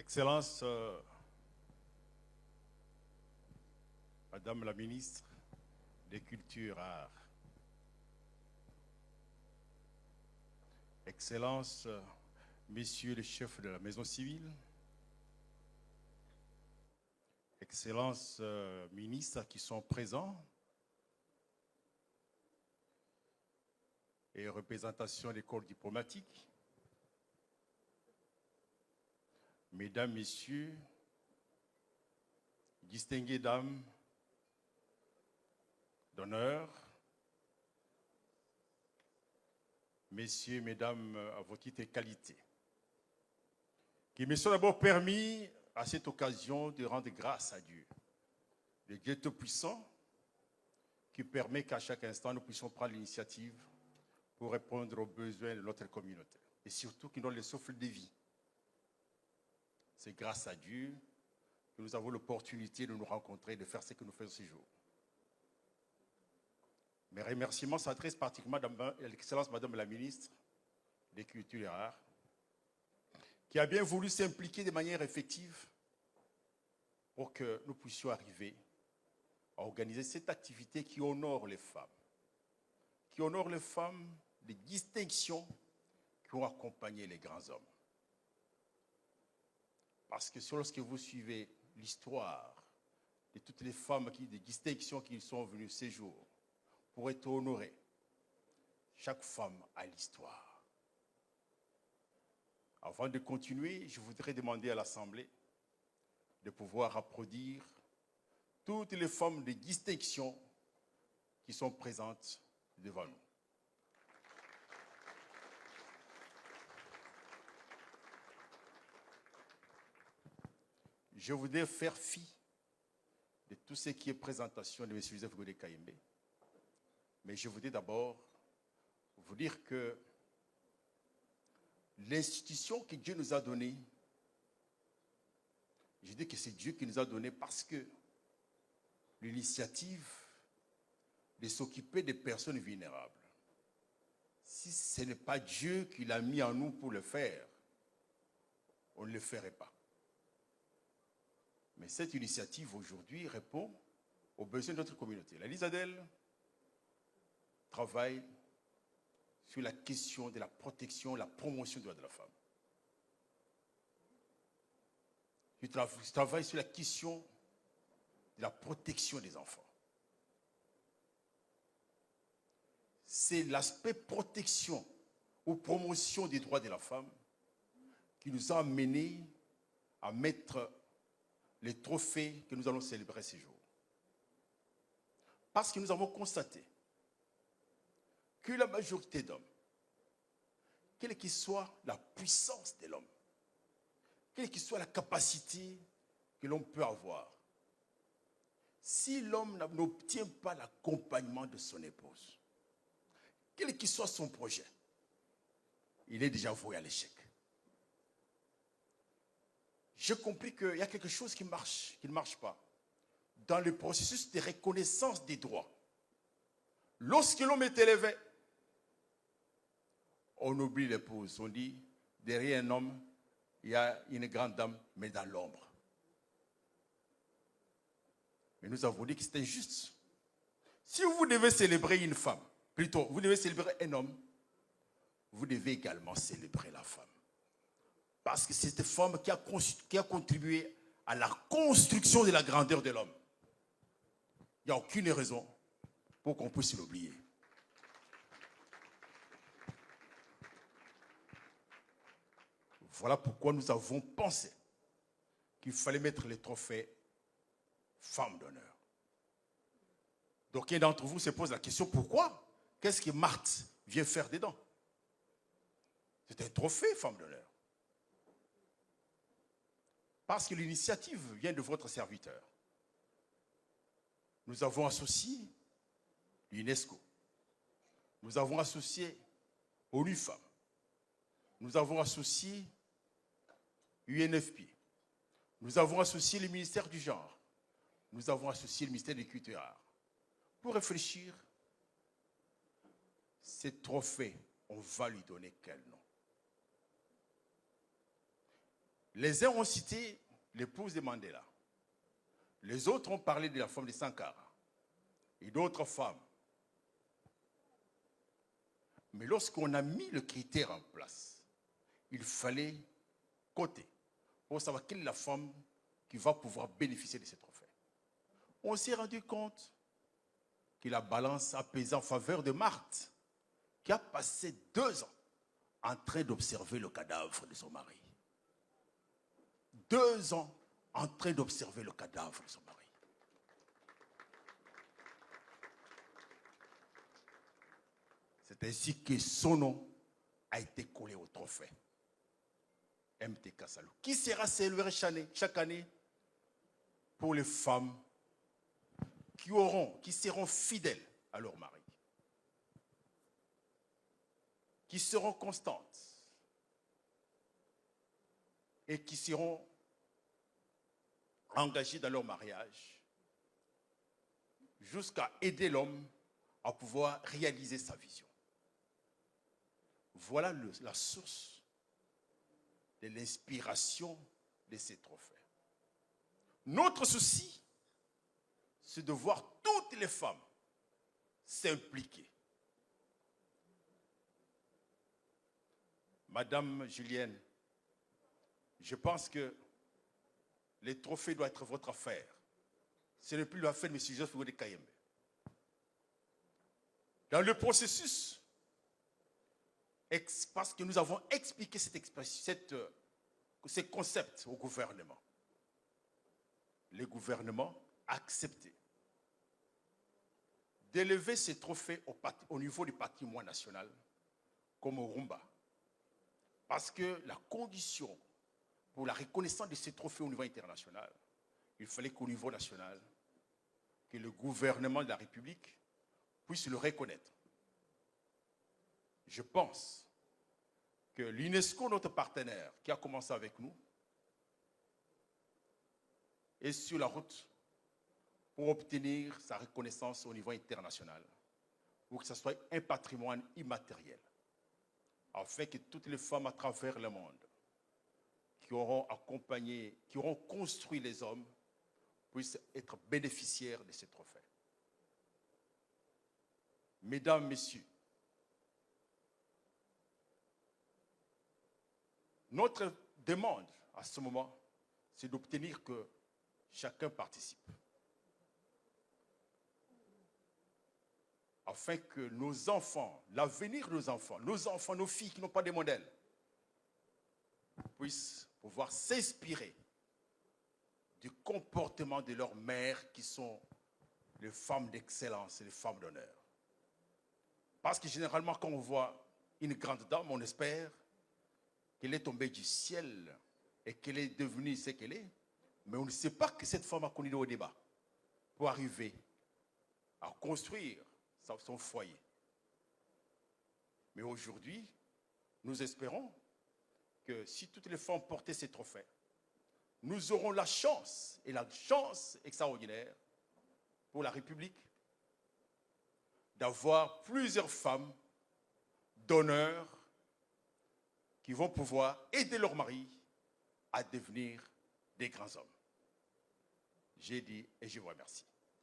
Excellence, Madame la ministre des Cultures et Arts, Excellence, Messieurs les chefs de la maison civile, Excellences, ministres qui sont présents et représentation des corps diplomatiques, Mesdames, Messieurs, distinguées dames d'honneur, Messieurs, Mesdames, à vos titres et qualités, qui me sont d'abord permis à cette occasion de rendre grâce à Dieu, le Dieu Tout-Puissant, qui permet qu'à chaque instant nous puissions prendre l'initiative pour répondre aux besoins de notre communauté et surtout qui donne le souffle de vie. C'est grâce à Dieu que nous avons l'opportunité de nous rencontrer et de faire ce que nous faisons ce jour. Mes remerciements s'adressent particulièrement à l'excellence Madame la ministre des Cultures et Arts, qui a bien voulu s'impliquer de manière effective pour que nous puissions arriver à organiser cette activité qui honore les femmes des distinctions qui ont accompagné les grands hommes. Parce que lorsque vous suivez l'histoire de toutes les femmes des distinctions qui sont venues ces jours pour être honorées, chaque femme a l'histoire. Avant de continuer, je voudrais demander à l'Assemblée de pouvoir applaudir toutes les femmes de distinction qui sont présentes devant nous. Je voudrais faire fi de tout ce qui est présentation de M. Joseph Godé Kayembe, mais je voudrais d'abord vous dire que l'institution que Dieu nous a donnée, je dis que c'est Dieu qui nous a donné parce que l'initiative de s'occuper des personnes vulnérables, si ce n'est pas Dieu qui l'a mis en nous pour le faire, on ne le ferait pas. Mais cette initiative aujourd'hui répond aux besoins de notre communauté. La Lisadel travaille sur la question de la protection, la promotion des droits de la femme. Je travaille sur la question de la protection des enfants. C'est l'aspect protection ou promotion des droits de la femme qui nous a amenés à mettre les trophées que nous allons célébrer ces jours. Parce que nous avons constaté que la majorité d'hommes, quelle que soit la puissance de l'homme, quelle que soit la capacité que l'on peut avoir, si l'homme n'obtient pas l'accompagnement de son épouse, quel que soit son projet, il est déjà voué à l'échec. J'ai compris qu'il y a quelque chose qui ne marche pas dans le processus de reconnaissance des droits. Lorsque l'homme est élevé, on oublie l'épouse. On dit, derrière un homme, il y a une grande dame, mais dans l'ombre. Mais nous avons dit que c'est injuste. Si vous devez célébrer une femme, plutôt, vous devez célébrer un homme, vous devez également célébrer la femme. Parce que c'est cette femme qui a contribué à la construction de la grandeur de l'homme. Il n'y a aucune raison pour qu'on puisse l'oublier. Voilà pourquoi nous avons pensé qu'il fallait mettre les trophées femmes d'honneur. Donc, un d'entre vous se pose la question, pourquoi? Qu'est-ce que Marthe vient faire dedans? C'est un trophée femme d'honneur. Parce que l'initiative vient de votre serviteur. Nous avons associé l'UNESCO. Nous avons associé ONU Femmes. Nous avons associé UNFP. Nous avons associé le ministère du Genre. Nous avons associé le ministère des Cultures et Arts. Pour réfléchir, ces trophées, on va lui donner quel nom? Les uns ont cité l'épouse de Mandela. Les autres ont parlé de la femme de Sankara et d'autres femmes. Mais lorsqu'on a mis le critère en place, il fallait coter pour savoir quelle est la femme qui va pouvoir bénéficier de ces trophées. On s'est rendu compte que la balance a pesé en faveur de Marthe, qui a passé 2 ans en train d'observer le cadavre de son mari. 2 ans en train d'observer le cadavre de son mari. C'est ainsi que son nom a été collé au trophée. MTK Salou. Qui sera célébré chaque année pour les femmes qui seront fidèles à leur mari, qui seront constantes et qui seront engagées dans leur mariage jusqu'à aider l'homme à pouvoir réaliser sa vision. Voilà la source de l'inspiration de ces trophées. Notre souci, c'est de voir toutes les femmes s'impliquer. Madame Julienne, je pense que les trophées doivent être votre affaire. Ce n'est plus l'affaire de M. Joseph de Kayembe. Dans le processus, parce que nous avons expliqué ces concepts au gouvernement. Le gouvernement a accepté d'élever ces trophées au niveau du patrimoine national, comme au Rumba. Parce que la condition pour la reconnaissance de ces trophées au niveau international, il fallait qu'au niveau national, que le gouvernement de la République puisse le reconnaître. Je pense que l'UNESCO, notre partenaire, qui a commencé avec nous, est sur la route pour obtenir sa reconnaissance au niveau international, pour que ce soit un patrimoine immatériel, afin que toutes les femmes à travers le monde qui auront accompagné, qui auront construit les hommes, puissent être bénéficiaires de ces trophées. Mesdames, Messieurs, notre demande à ce moment, c'est d'obtenir que chacun participe. Afin que nos enfants, l'avenir de nos enfants, nos filles qui n'ont pas de modèles, puissent pouvoir s'inspirer du comportement de leurs mères qui sont les femmes d'excellence et les femmes d'honneur. Parce que généralement, quand on voit une grande dame, on espère qu'elle est tombée du ciel et qu'elle est devenue ce qu'elle est, mais on ne sait pas que cette femme a connu au débat pour arriver à construire son foyer. Mais aujourd'hui, nous espérons que si toutes les femmes portaient ces trophées, nous aurons la chance extraordinaire pour la République d'avoir plusieurs femmes d'honneur qui vont pouvoir aider leur mari à devenir des grands hommes. J'ai dit et je vous remercie.